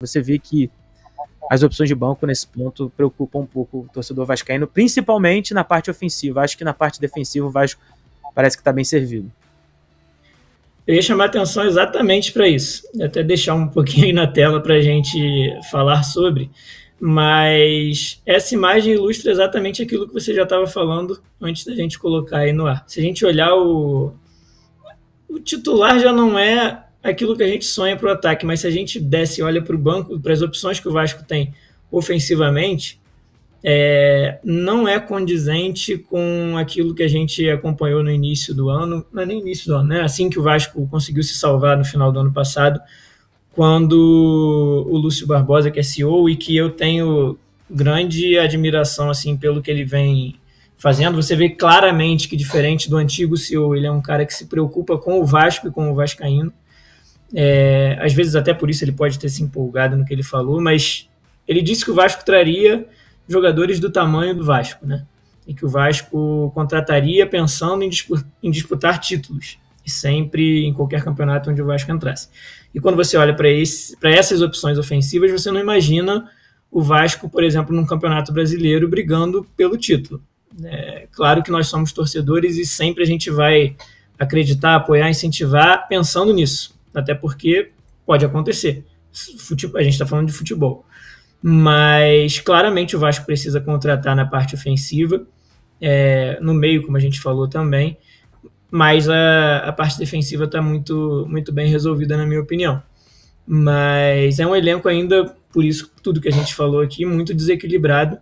Você vê que as opções de banco nesse ponto preocupam um pouco o torcedor vascaíno, principalmente na parte ofensiva. Acho que na parte defensiva o Vasco parece que está bem servido. Eu ia chamar atenção exatamente para isso, até deixar um pouquinho aí na tela para a gente falar sobre, mas essa imagem ilustra exatamente aquilo que você já estava falando antes da gente colocar aí no ar. Se a gente olhar o titular já não é aquilo que a gente sonha para o ataque, mas se a gente desce e olha para o banco, para as opções que o Vasco tem ofensivamente, não é condizente com aquilo que a gente acompanhou no início do ano, não é nem início do ano, né? Assim que o Vasco conseguiu se salvar no final do ano passado, quando o Lúcio Barbosa, que é CEO, e que eu tenho grande admiração assim pelo que ele vem fazendo, você vê claramente que, diferente do antigo CEO, ele é um cara que se preocupa com o Vasco e com o vascaíno. Às vezes até por isso ele pode ter se empolgado no que ele falou, mas ele disse que o Vasco traria jogadores do tamanho do Vasco, né? E que o Vasco contrataria pensando em disputar títulos, e sempre em qualquer campeonato onde o Vasco entrasse. E quando você olha para essas opções ofensivas, você não imagina o Vasco, por exemplo, num campeonato brasileiro brigando pelo título. Claro que nós somos torcedores e sempre a gente vai acreditar, apoiar, incentivar pensando nisso, até porque pode acontecer. A gente está falando de futebol. Mas claramente o Vasco precisa contratar na parte ofensiva, no meio, como a gente falou também, mas a parte defensiva está muito, muito bem resolvida, na minha opinião. Mas é um elenco ainda, por isso tudo que a gente falou aqui, muito desequilibrado,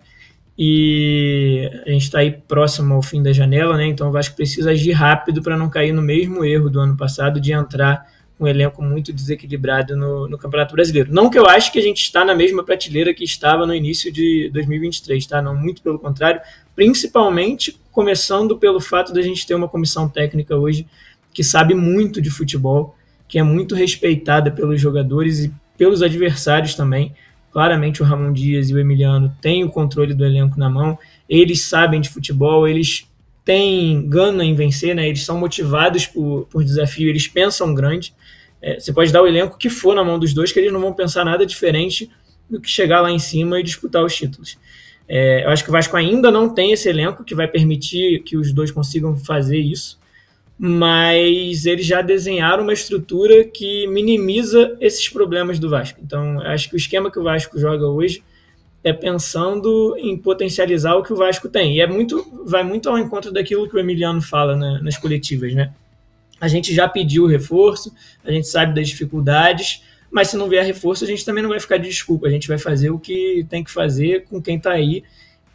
e a gente está aí próximo ao fim da janela, né? Então o Vasco precisa agir rápido para não cair no mesmo erro do ano passado de entrar com um elenco muito desequilibrado no Campeonato Brasileiro. Não que eu acho que a gente está na mesma prateleira que estava no início de 2023, tá? Não, muito pelo contrário, principalmente começando pelo fato de a gente ter uma comissão técnica hoje que sabe muito de futebol, que é muito respeitada pelos jogadores e pelos adversários também. Claramente o Ramon Dias e o Emiliano têm o controle do elenco na mão, eles sabem de futebol, eles têm gana em vencer, né? Eles são motivados por desafio, eles pensam grande. Você pode dar o elenco que for na mão dos dois, que eles não vão pensar nada diferente do que chegar lá em cima e disputar os títulos. Eu acho que o Vasco ainda não tem esse elenco que vai permitir que os dois consigam fazer isso, mas eles já desenharam uma estrutura que minimiza esses problemas do Vasco. Então, acho que o esquema que o Vasco joga hoje é pensando em potencializar o que o Vasco tem. E vai muito ao encontro daquilo que o Emiliano fala nas coletivas, né? A gente já pediu reforço, a gente sabe das dificuldades, mas se não vier reforço, a gente também não vai ficar de desculpa. A gente vai fazer o que tem que fazer com quem está aí.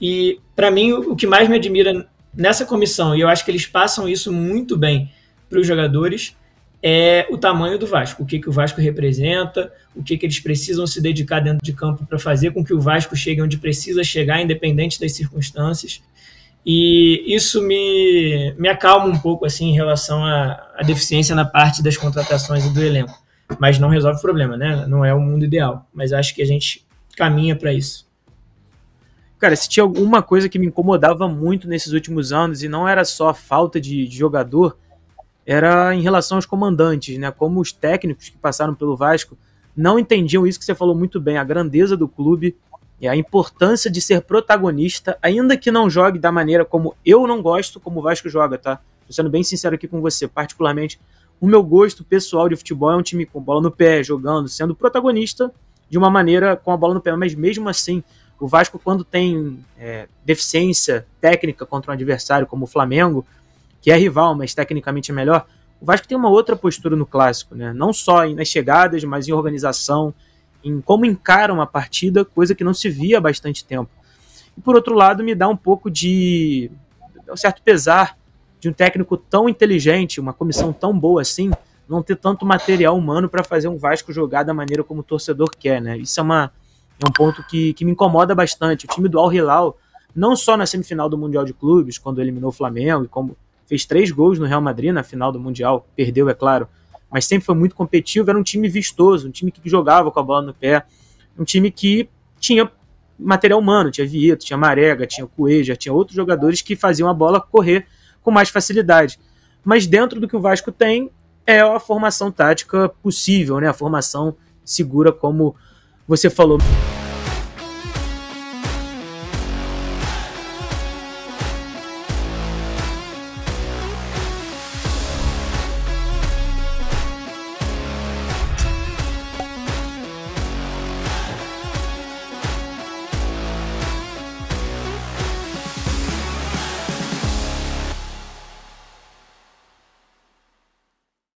E, para mim, o que mais me admira nessa comissão, e eu acho que eles passam isso muito bem para os jogadores, é o tamanho do Vasco, o que o Vasco representa, o que eles precisam se dedicar dentro de campo para fazer com que o Vasco chegue onde precisa chegar, independente das circunstâncias. E isso me acalma um pouco assim, em relação à deficiência na parte das contratações e do elenco. Mas não resolve o problema, né? Não é o mundo ideal, mas acho que a gente caminha para isso. Cara, se tinha alguma coisa que me incomodava muito nesses últimos anos, e não era só a falta de jogador, era em relação aos comandantes, né? Como os técnicos que passaram pelo Vasco não entendiam isso que você falou muito bem, a grandeza do clube e a importância de ser protagonista, ainda que não jogue da maneira como eu não gosto, como o Vasco joga, tá? Tô sendo bem sincero aqui com você, particularmente, o meu gosto pessoal de futebol é um time com bola no pé, jogando, sendo protagonista de uma maneira com a bola no pé, mas mesmo assim, o Vasco, quando tem deficiência técnica contra um adversário como o Flamengo, que é rival, mas tecnicamente é melhor, o Vasco tem uma outra postura no clássico, né? Não só nas chegadas, mas em organização, em como encara uma partida, coisa que não se via há bastante tempo. E por outro lado, me dá um pouco de um certo pesar de um técnico tão inteligente, uma comissão tão boa assim, não ter tanto material humano para fazer um Vasco jogar da maneira como o torcedor quer, né? Isso é um ponto que me incomoda bastante. O time do Al Hilal, não só na semifinal do Mundial de Clubes, quando eliminou o Flamengo, e como fez 3 gols no Real Madrid na final do Mundial, perdeu, é claro, mas sempre foi muito competitivo, era um time vistoso, um time que jogava com a bola no pé, um time que tinha material humano, tinha Vieto, tinha Marega, tinha Cueja, tinha outros jogadores que faziam a bola correr com mais facilidade. Mas dentro do que o Vasco tem, é a formação tática possível, né? A formação segura como você falou.